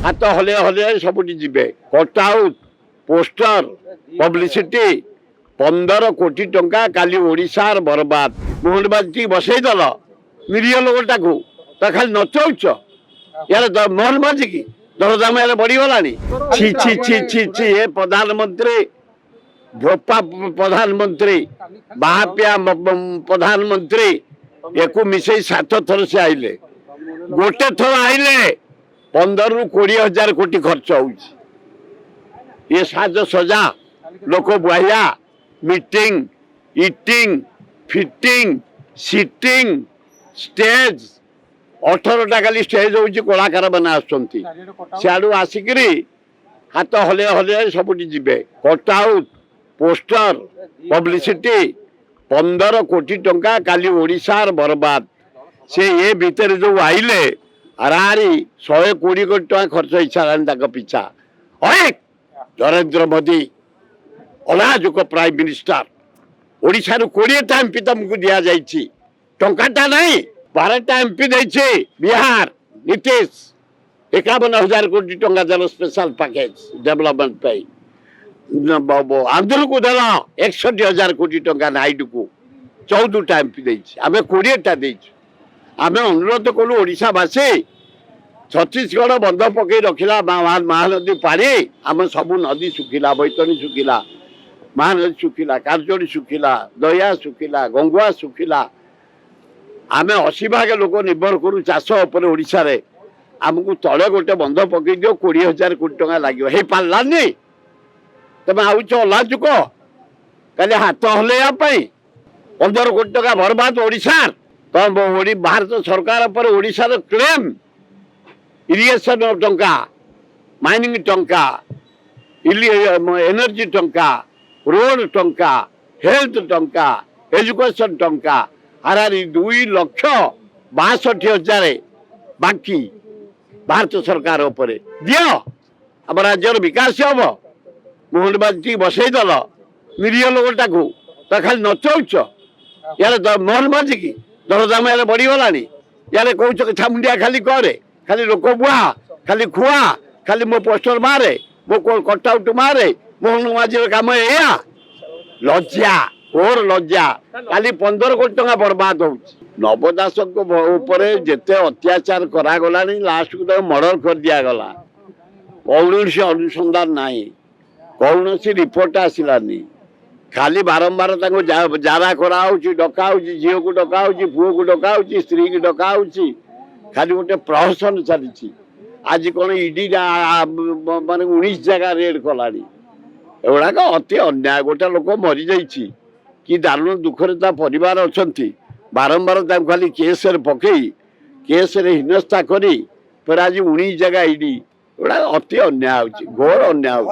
हाथ हले हले सबुटी जीवे कटआउट पोस्टर पब्लिसिटी 15 कोटी टंका काली ओडिशार बर्बाद मोहनबाजी बसईदेल निरीह लोकटा को तो खाली नचौच यार मोहनबाजी की दरदाम यार बढ़ीगलानी छी छी छी छी छी ये प्रधानमंत्री भोपा प्रधानमंत्री बाहापिया प्रधानमंत्री एक मिसे 7 थर से आइले गोटे थर आइले 15 ରୁ 20 हजार कोटी खर्च हो ये साज सजा लोक बुआ meeting eating fitting seating stage 18टा खाली स्टेज हो कलाकार मैंने आसू आसिक हाथ हले हले सबुटी जीवे कटआउट पोस्टर पब्लिसिटी 15 कोटी टंका काली ओडिशार बर्बाद से ये भितर जो आइले आरारी 120 कोटी टका खर्च इच्छा पिछा नरेंद्र मोदी अलाजुक प्राइम मिनिस्टर ओडिशा 20टा एमपी तुमको दि जाइए टंकाटा नहीं 12टा एमपी देछे बिहार नीतीश 51,000 कोटी टंका देल स्पेशल पैकेज डेवलपमेंट पे आंध्र को देल 61,000 कोटी टंका नाइडू को 14टा एमपी देछे आमे 20टा देछे आमे अनुरोध कलु ओडिशावासी छत्तीसगढ़ बंध पकई रखिला महानदी पानी आम सब नदी सुखिला बैतरणी सुखिला महानदी सुखिला कारजोड़ी सुखिला दया सुखिला गंगुआ सुखिला आम 80 भाग लोक निर्भर करू चाष उपर ओडिशा रे आमको तले गोटे बंध पकई दियो 20,000 कोटी टका लगे हो पारानी तुम आउच अलाजुक कल हाथ हलैया 15 कोटी टका बर्बाद ओडिशा तो भारत सरकार पर ओडिशा क्लेम इरिगेशन टंका माइनिंग टंका एनर्जी टंका रोड टंका हेल्थ टंका एजुकेशन टंका हारारी 2,62,000 बाकी भारत सरकार उपरे दियो आम राज्यर विकास हम मोहनबाजी बसईदेल निरीह लोकटा को तो खाली नचौच यार मोहनबाजी की दरदाम यार बढ़ीगलानी यार कौच छामुंडिया खाली करे खाली लोक बुआ खाली खुआ खाली मो पोस्टर मारे मो कटआउट मारे मोहन माझी काम या लज्जा और लज्जा खाली 15 कोटी टका बर्बाद हो नवदास जिते अत्याचार करागला लास्ट को मर्डर कर दिगला कौन से अनुसंधान ना कौन सी रिपोर्ट आसलानी खाली बारंबार जारा कराऊ डका झील को डका पुओ को डका स्त्री की डका खाली गोटे प्रहसन चली आज कौन इडी माने 19 जगह रेड कलानी एगुड़ाक अति अन्याय गोटे लोक मरी जाइए कि दारुण दुखरे परिवार अच्छा बारंबार खाली केस पकई केस हिनस्ता करी फिर आज 19 जगह इडी एगुड़ा अति अन्याय घोर अन्याय।